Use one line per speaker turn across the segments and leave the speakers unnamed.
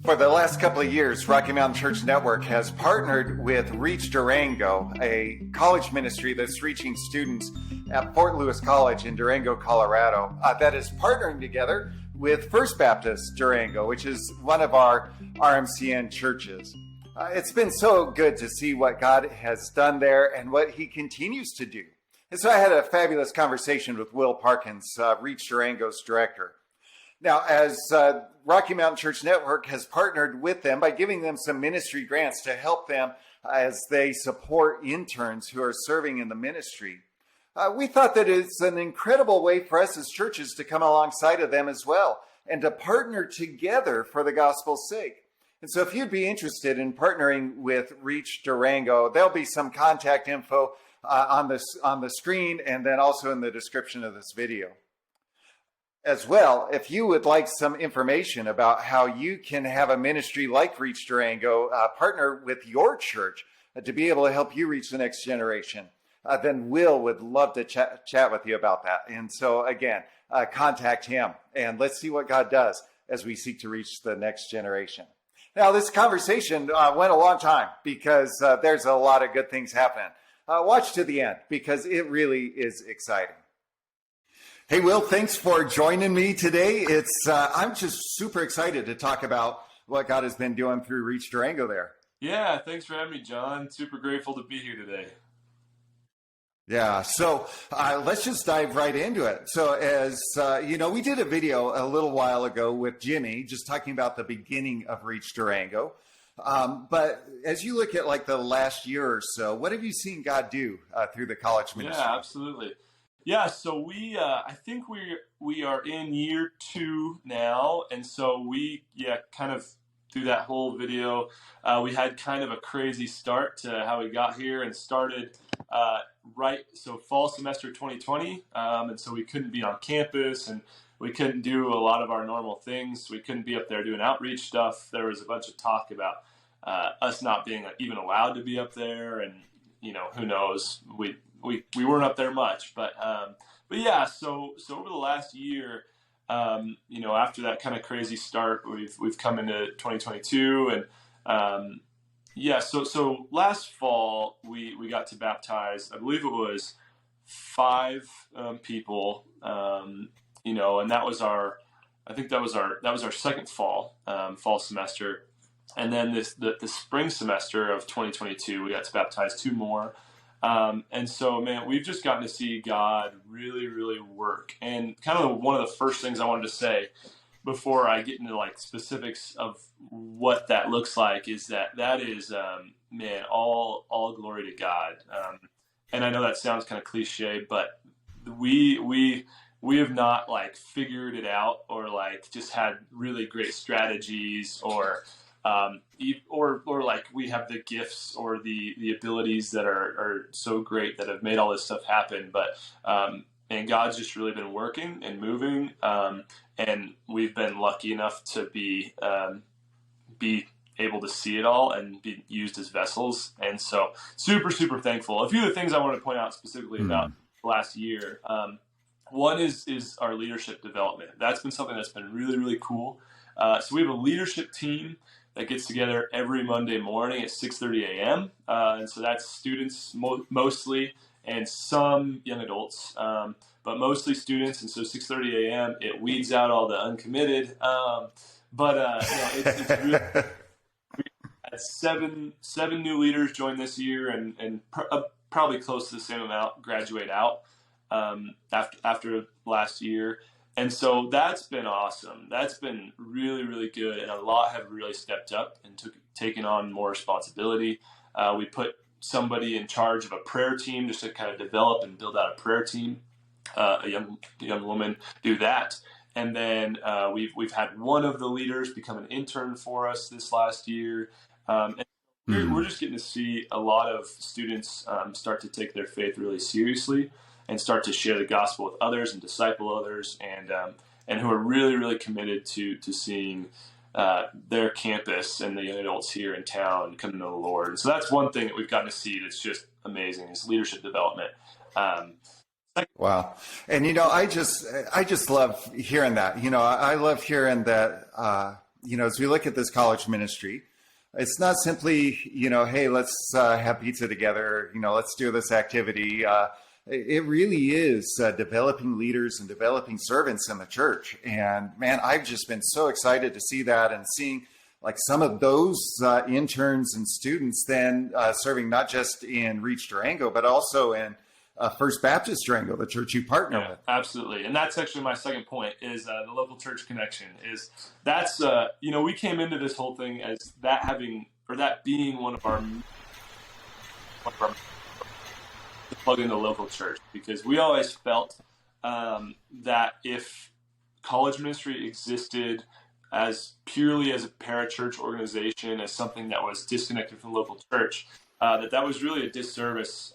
For the last couple of years, Rocky Mountain Church Network has partnered with Reach Durango, a college ministry that's reaching students at Fort Lewis College in Durango, Colorado, that is partnering together with First Baptist Durango, which is one of our RMCN churches. It's been so good to see what God has done there and what he continues to do. And so I had a fabulous conversation with Will Parkins, Reach Durango's director. Now, as Rocky Mountain Church Network has partnered with them by giving them some ministry grants to help them as they support interns who are serving in the ministry, we thought that it's an incredible way for us as churches to come alongside of them as well and to partner together for the gospel's sake. And so if you'd be interested in partnering with Reach Durango, there'll be some contact info on the screen and then also in the description of this video. As well, if you would like some information about how you can have a ministry like Reach Durango partner with your church to be able to help you reach the next generation, then Will would love to chat with you about that. And so again, contact him and let's see what God does as we seek to reach the next generation. Now, this conversation went a long time because there's a lot of good things happening. Watch to the end because it really is exciting. Hey, Will, thanks for joining me today. I'm just super excited to talk about what God has been doing through Reach Durango there.
Yeah, thanks for having me, John. Super grateful to be here today.
Yeah, so let's just dive right into it. So as we did a video a little while ago with Jimmy, just talking about the beginning of Reach Durango. But as you look at like the last year or so, what have you seen God do through the college ministry?
Yeah, absolutely. Yeah, so I think we are in year 2 now, and so kind of through that whole video, we had kind of a crazy start to how we got here and started so fall semester 2020, and so we couldn't be on campus and we couldn't do a lot of our normal things. We couldn't be up there doing outreach stuff. There was a bunch of talk about us not being even allowed to be up there, and who knows, we weren't up there much, but yeah. So over the last year, after that kind of crazy start, we've come into 2022, and So last fall we got to baptize. I believe it was 5 people, and that was our second fall semester, and then the spring semester of 2022 we got to baptize 2 more. And so, man, we've just gotten to see God really, really work. And kind of one of the first things I wanted to say before I get into like specifics of what that looks like is that is, man, all glory to God. And I know that sounds kind of cliche, but we have not like figured it out or like just had really great strategies or like we have the gifts or the abilities that are so great that have made all this stuff happen. But, and God's just really been working and moving. And we've been lucky enough to be able to see it all and be used as vessels. And so super, super thankful. A few of the things I wanted to point out specifically about last year. One is our leadership development. That's been something that's been really, really cool. So we have a leadership team that gets together every Monday morning at 6:30 a.m. And so that's students mostly and some young adults, but mostly students. And so 6:30 a.m. it weeds out all the uncommitted. It's really, we had seven new leaders join this year, and probably close to the same amount graduate out after last year. And so that's been awesome. That's been really, really good. And a lot have really stepped up and taken on more responsibility. We put somebody in charge of a prayer team just to kind of develop and build out a prayer team, a young woman do that. And then we've had one of the leaders become an intern for us this last year. And we're just getting to see a lot of students start to take their faith really seriously and start to share the gospel with others and disciple others, and who are really, really committed to seeing their campus and the young adults here in town come to know the Lord. And so that's one thing that we've gotten to see that's just amazing is leadership development.
Wow. And, I just love hearing that. I love hearing that, as we look at this college ministry, it's not simply, hey, let's have pizza together, let's do this activity. It really is developing leaders and developing servants in the church. And man, I've just been so excited to see that and seeing like some of those interns and students then serving not just in Reach Durango, but also in First Baptist Durango, the church you partner with.
Absolutely. And that's actually my second point is the local church connection is that's, we came into this whole thing as that being one of our to plug in the local church, because we always felt that if college ministry existed as purely as a parachurch organization, as something that was disconnected from local church, that was really a disservice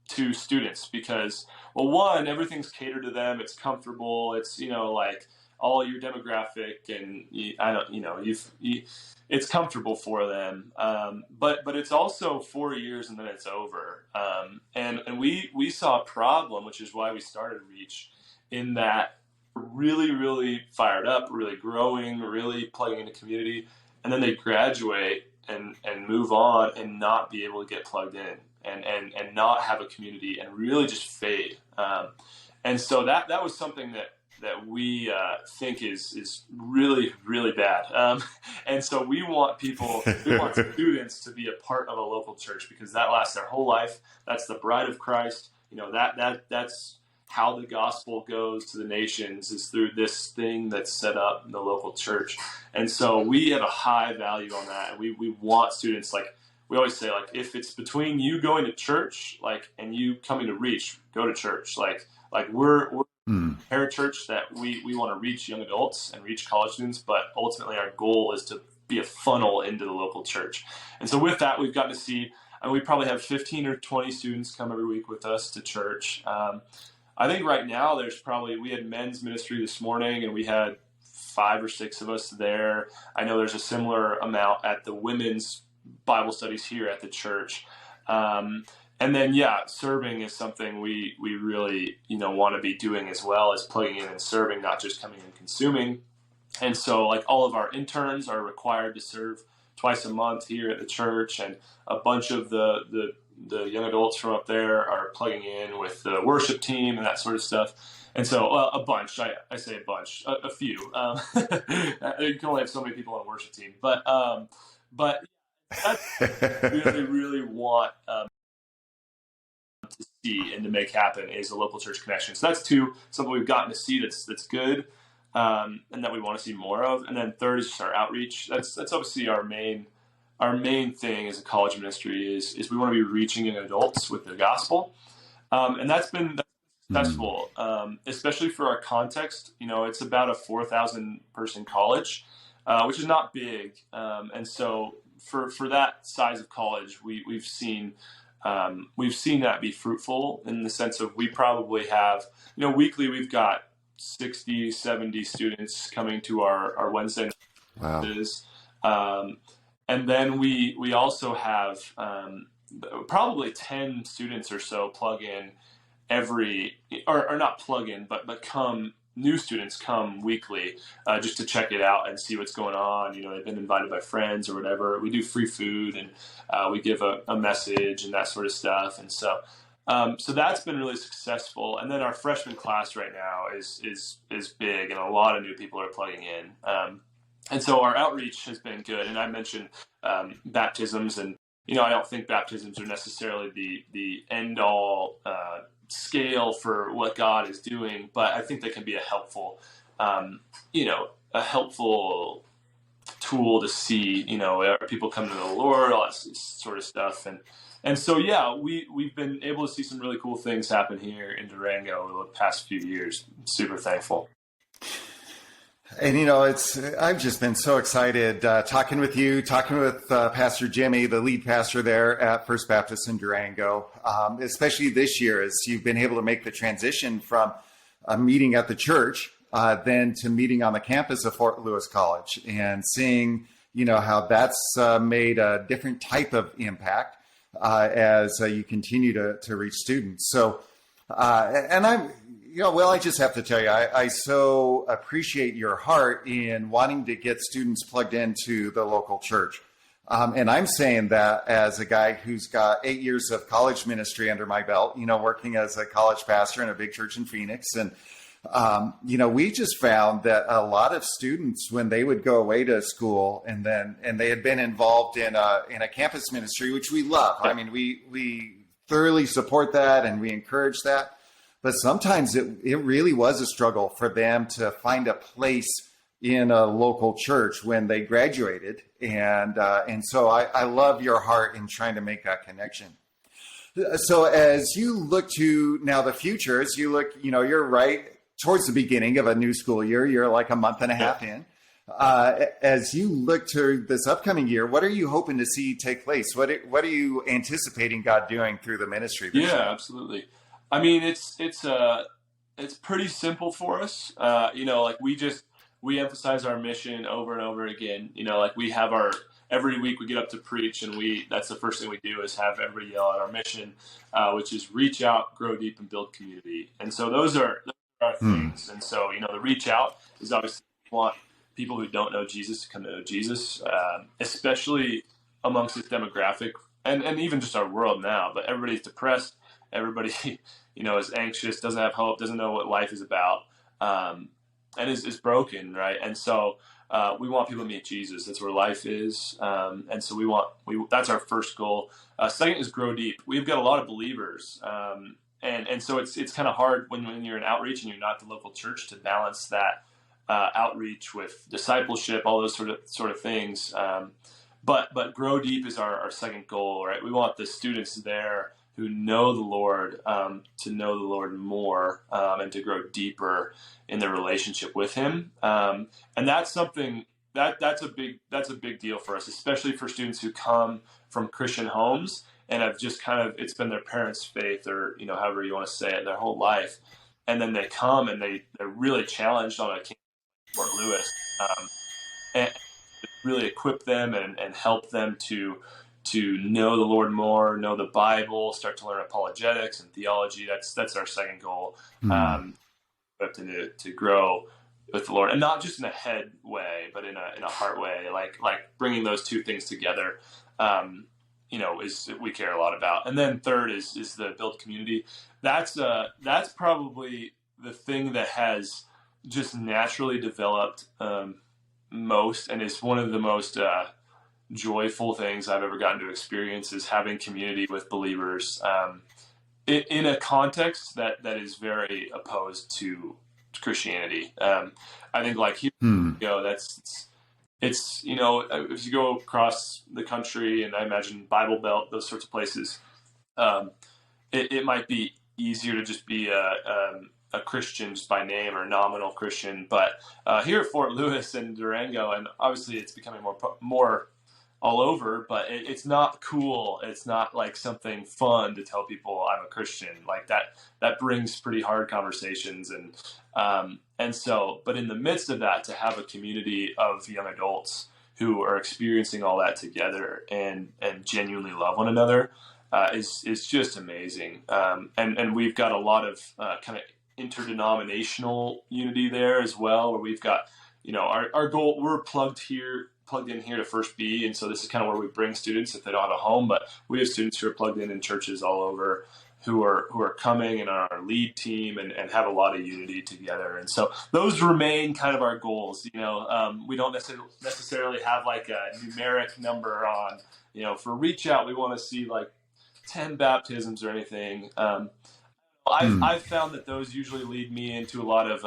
to students, because, well, one, everything's catered to them. It's comfortable. It's, like all your demographic and it's comfortable for them. But it's also 4 years and then it's over. And we saw a problem, which is why we started Reach, in that really, really fired up, really growing, really plugging into community. And then they graduate and move on and not be able to get plugged in and not have a community and really just fade. And so that was something that we think is really, really bad. And so we want students to be a part of a local church, because that lasts their whole life. That's the bride of Christ. That's how the gospel goes to the nations, is through this thing that's set up in the local church. And so we have a high value on that. And we want students, like we always say, like, if it's between you going to church, like, and you coming to Reach, go to church. Like we're parachurch that we want to reach young adults and reach college students, but ultimately our goal is to be a funnel into the local church. And so with that, we've gotten to see, we probably have 15 or 20 students come every week with us to church. I think right now we had men's ministry this morning and we had 5 or 6 of us there. I know there's a similar amount at the women's Bible studies here at the church. And then, serving is something we really, want to be doing as well, as plugging in and serving, not just coming and consuming. And so, like, all of our interns are required to serve twice a month here at the church, and a bunch of the young adults from up there are plugging in with the worship team and that sort of stuff. And so a bunch, I say a bunch, a few. You can only have so many people on a worship team, but that's really, really want to see and to make happen is a local church connection. So that's 2, something we've gotten to see that's good, and that we want to see more of. And then 3rd is just our outreach. That's obviously our main thing as a college ministry is we want to be reaching young adults with the gospel, and that's been successful, especially for our context. It's about a 4,000 person college, which is not big, and so for that size of college, we've seen that be fruitful, in the sense of we probably have, weekly we've got 60, 70 students coming to our Wednesday nights. Wow. And then we also have probably 10 students or so plug in or not plug in, but new students come weekly just to check it out and see what's going on. They've been invited by friends or whatever. We do free food and we give a message and that sort of stuff. And so that's been really successful. And then our freshman class right now is big, and a lot of new people are plugging in. And so our outreach has been good. And I mentioned baptisms, and I don't think baptisms are necessarily the end all scale for what God is doing, but I think they can be a helpful tool to see, are people coming to the Lord, all that sort of stuff. And so, we've been able to see some really cool things happen here in Durango over the past few years. Super thankful.
And, I've just been so excited talking with Pastor Jimmy, the lead pastor there at First Baptist in Durango, especially this year, as you've been able to make the transition from a meeting at the church then to meeting on the campus of Fort Lewis College, and seeing, how that's made a different type of impact as you continue to reach students. So, and I'm, Well, I just have to tell you, I so appreciate your heart in wanting to get students plugged into the local church. And I'm saying that as a guy who's got 8 years of college ministry under my belt, working as a college pastor in a big church in Phoenix. And, we just found that a lot of students, when they would go away to school and they had been involved in a campus ministry, which we love. I mean, we thoroughly support that and we encourage that. But sometimes it really was a struggle for them to find a place in a local church when they graduated. And so I love your heart in trying to make that connection. So as you look to now the future, as you look, you're right towards the beginning of a new school year. You're like a month and a half in. As you look to this upcoming year, what are you hoping to see take place? What are you anticipating God doing through the ministry this year?
Yeah, absolutely. I mean, it's pretty simple for us. We emphasize our mission over and over again. We have every week we get up to preach, and that's the first thing we do is have everybody yell out our mission, which is reach out, grow deep, and build community. And so those are our things. And so, the reach out is obviously we want people who don't know Jesus to come to know Jesus, especially amongst this demographic and even just our world now. But everybody's depressed. Everybody, is anxious, doesn't have hope, doesn't know what life is about, and is broken, right? And so we want people to meet Jesus. That's where life is. And so that's our first goal. Second is grow deep. We've got a lot of believers. And so it's kind of hard when you're in outreach and you're not the local church to balance that outreach with discipleship, all those sort of things. But grow deep is our second goal, right? We want the students there who know the Lord to know the Lord more and to grow deeper in their relationship with Him. And that's something that's a big deal for us, especially for students who come from Christian homes and have just it's been their parents' faith or however you want to say it their whole life, and then they come and they're really challenged on a campus like Fort Lewis, and really equip them and help them to know the Lord more, know the Bible, start to learn apologetics and theology. That's our second goal, to grow with the Lord, and not just in a head way, but in a heart way, like bringing those two things together. Is we care a lot about. And then third is the build community. That's probably the thing that has just naturally developed most, and is one of the most joyful things I've ever gotten to experience, is having community with believers in a context that is very opposed to Christianity. I think it's if you go across the country, and I imagine Bible Belt, those sorts of places, it might be easier to just be a Christian just by name or nominal Christian. But here at Fort Lewis and Durango, and obviously it's becoming more all over, but it's not cool. It's not like something fun to tell people I'm a Christian. Like that brings pretty hard conversations. And so, but in the midst of that, to have a community of young adults who are experiencing all that together and genuinely love one another is just amazing. And we've got a lot of kind of interdenominational unity there as well, where we've got, our goal, we're plugged in here to First B, and so this is kind of where we bring students if they don't have a home, but we have students who are plugged in churches all over who are coming and are our lead team and have a lot of unity together. And so those remain kind of our goals. We don't necessarily have like a numeric number on, for Reach Out, we want to see like 10 baptisms or anything. I've found that those usually lead me into a lot of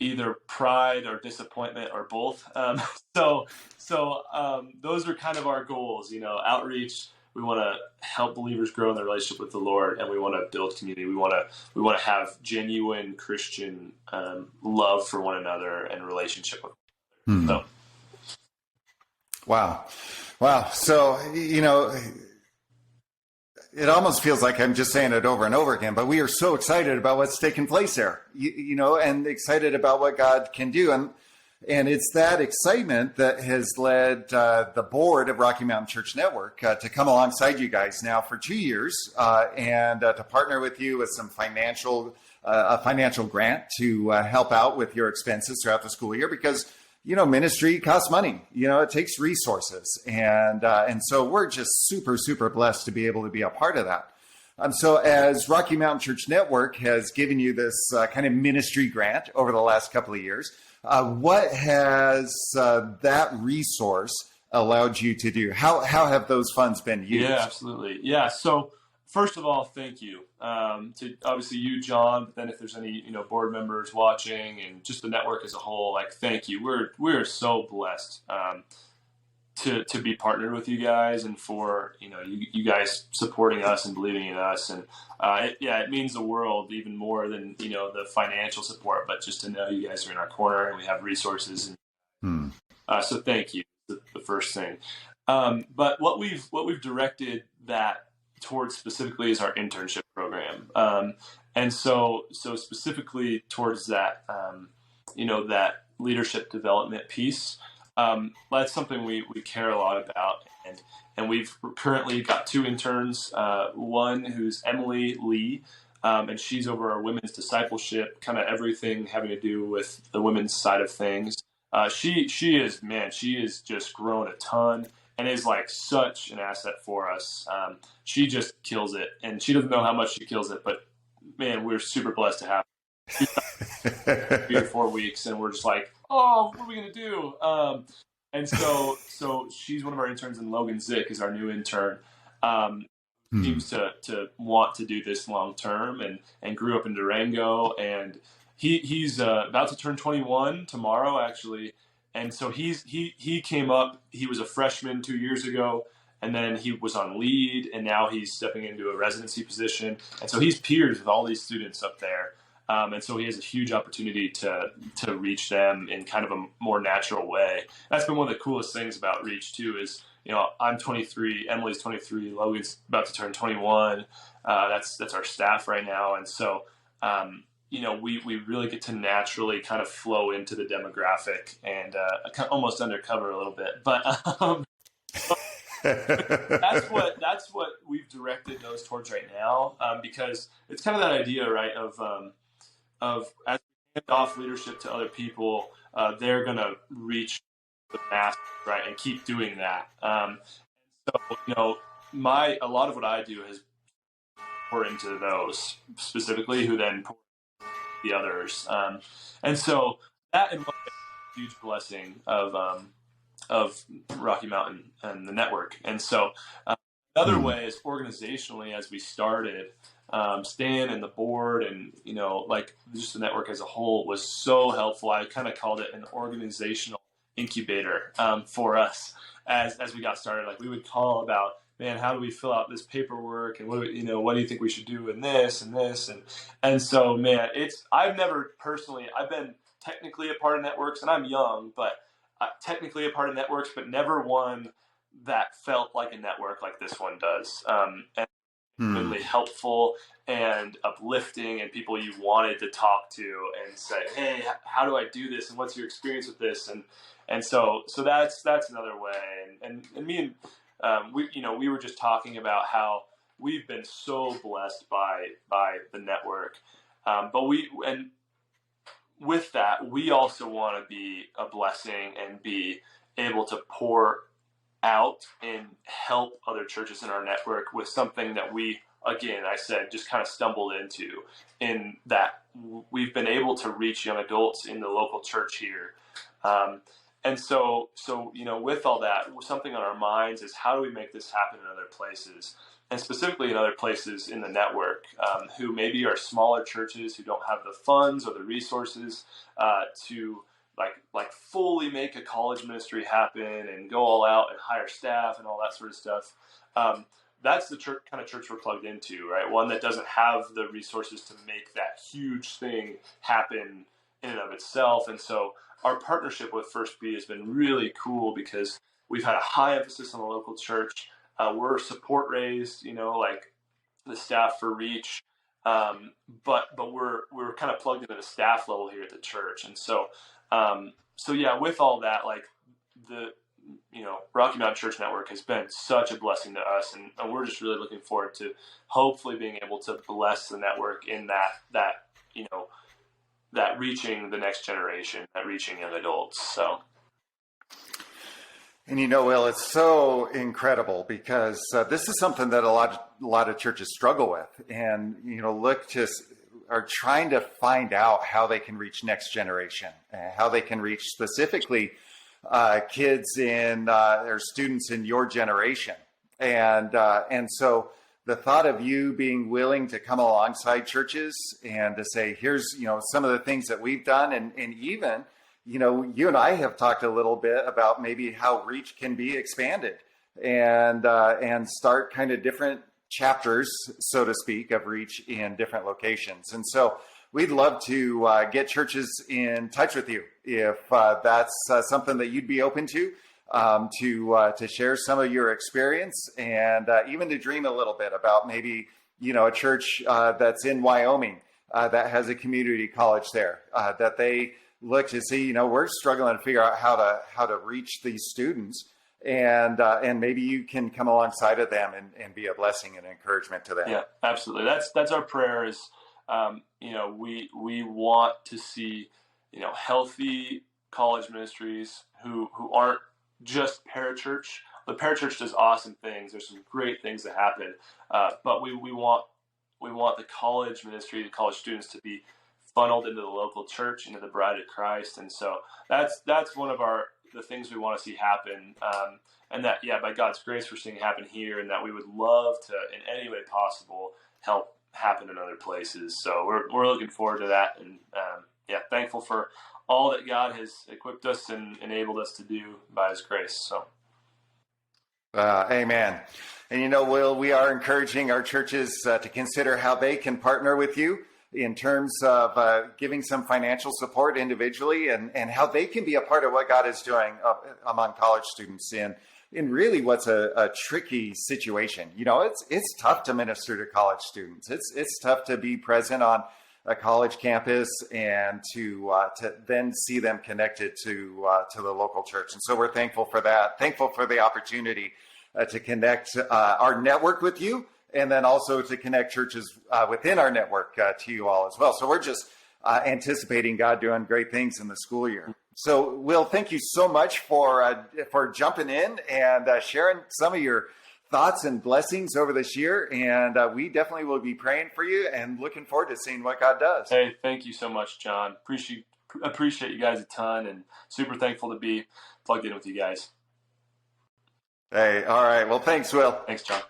either pride or disappointment or both. So those are kind of our goals, outreach. We want to help believers grow in their relationship with the Lord, and we want to build community. We want to have genuine Christian love for one another and relationship with them. So.
Wow. So, it almost feels like I'm just saying it over and over again, but we are so excited about what's taking place there, and excited about what God can do. And it's that excitement that has led the board of Rocky Mountain Church Network to come alongside you guys now for 2 years and to partner with you with some financial a financial grant to help out with your expenses throughout the school year, because ministry costs money. It takes resources, and so we're just super blessed to be able to be a part of that. So as Rocky Mountain Church Network has given you this kind of ministry grant over the last couple of years, what has that resource allowed you to do? How have those funds been used?
Yeah, absolutely. Yeah. So first of all, thank you to obviously you, John. But then if there's any board members watching and just the network as a whole, like thank you. We're so blessed to be partnered with you guys, and for you guys supporting us and believing in us, and it means the world, even more than the financial support, but just to know you guys are in our corner and we have resources. So thank you. The first thing, but what we've directed that towards specifically is our internship program, and so specifically towards that that leadership development piece. That's something we care a lot about, and we've currently got 2 interns. One who's Emily Lee, and she's over our women's discipleship, kind of everything having to do with the women's side of things. She is just grown a ton and is like such an asset for us. She just kills it, and she doesn't know how much she kills it, but man, we're super blessed to have her. 3 or 4 weeks, and we're just like, oh, what are we gonna do? And so she's one of our interns, and Logan Zick is our new intern. Seems to want to do this long term, and grew up in Durango, and he's about to turn 21 tomorrow, actually. And so he came up. He was a freshman 2 years ago, and then he was on lead, and now he's stepping into a residency position. And so he's peers with all these students up there. And so he has a huge opportunity to reach them in kind of a more natural way. That's been one of the coolest things about Reach too, is, I'm 23, Emily's 23, Logan's about to turn 21. That's our staff right now. And so, we really get to naturally kind of flow into the demographic and almost undercover a little bit. But that's what we've directed those towards right now, because it's kind of that idea, right, of as we hand off leadership to other people, they're going to reach the mass, right, and keep doing that. So, a lot of what I do is pour into those specifically, who then pour the others. And so that in one way is a huge blessing of Rocky Mountain and the network. And so another way is organizationally, as we started, Stan and the board and, just the network as a whole was so helpful. I kind of called it an organizational incubator for us as we got started. Like, we would call about, man, how do we fill out this paperwork, and what do you think we should do in this and this, and so, man, I've been technically a part of networks, and I'm young, but technically a part of networks, but never one that felt like a network like this one does. And really helpful and uplifting, and people you wanted to talk to and say, hey, how do I do this, and what's your experience with this, and so that's another way. And me and we were just talking about how we've been so blessed by the network, but with that, we also want to be a blessing and be able to pour out and help other churches in our network with something that we, again, I said, just kind of stumbled into, in that we've been able to reach young adults in the local church here. And so, with all that, something on our minds is, how do we make this happen in other places? And specifically in other places in the network, who maybe are smaller churches who don't have the funds or the resources to like fully make a college ministry happen and go all out and hire staff and all that sort of stuff. That's the kind of church we're plugged into, right? One that doesn't have the resources to make that huge thing happen in and of itself. And so our partnership with First B has been really cool, because we've had a high emphasis on the local church. We're support raised, like the staff for Reach, but we're kind of plugged into the staff level here at the church. And so with all that, like, the Rocky Mountain Church Network has been such a blessing to us, and we're just really looking forward to hopefully being able to bless the network in that that reaching the next generation, that reaching young adults. So.
And Will, it's so incredible because this is something that a lot of churches struggle with, and are trying to find out how they can reach next generation, how they can reach specifically kids or students in your generation, and so the thought of you being willing to come alongside churches and to say, here's some of the things that we've done, and even you and I have talked a little bit about maybe how Reach can be expanded and start kind of different chapters, so to speak, of Reach in different locations. And so we'd love to get churches in touch with you if that's something that you'd be open to share some of your experience and even to dream a little bit about maybe a church that's in Wyoming that has a community college there that they look to see, we're struggling to figure out how to reach these students, and maybe you can come alongside of them and be a blessing and encouragement to them.
Yeah, absolutely. That's our prayer is, we want to see, healthy college ministries who aren't just parachurch. The parachurch does awesome things. There's some great things that happen, but we want the college ministry, the college students to be funneled into the local church, into the bride of Christ. And so that's one of the things we want to see happen. And that, by God's grace, we're seeing it happen here, and that we would love to, in any way possible, help happen in other places. So we're looking forward to that. And thankful for all that God has equipped us and enabled us to do by his grace. So.
Amen. And Will, we are encouraging our churches to consider how they can partner with you in terms of giving some financial support individually, and how they can be a part of what God is doing among college students in really what's a tricky situation. It's tough to minister to college students. It's tough to be present on a college campus and to then see them connected to the local church. And so we're thankful for that. Thankful for the opportunity to connect our network with you, and then also to connect churches within our network to you all as well. So we're just anticipating God doing great things in the school year. So, Will, thank you so much for jumping in and sharing some of your thoughts and blessings over this year. And we definitely will be praying for you and looking forward to seeing what God does.
Hey, thank you so much, John. Appreciate you guys a ton, and super thankful to be plugged in with you guys.
Hey, all right. Well, thanks, Will.
Thanks, John.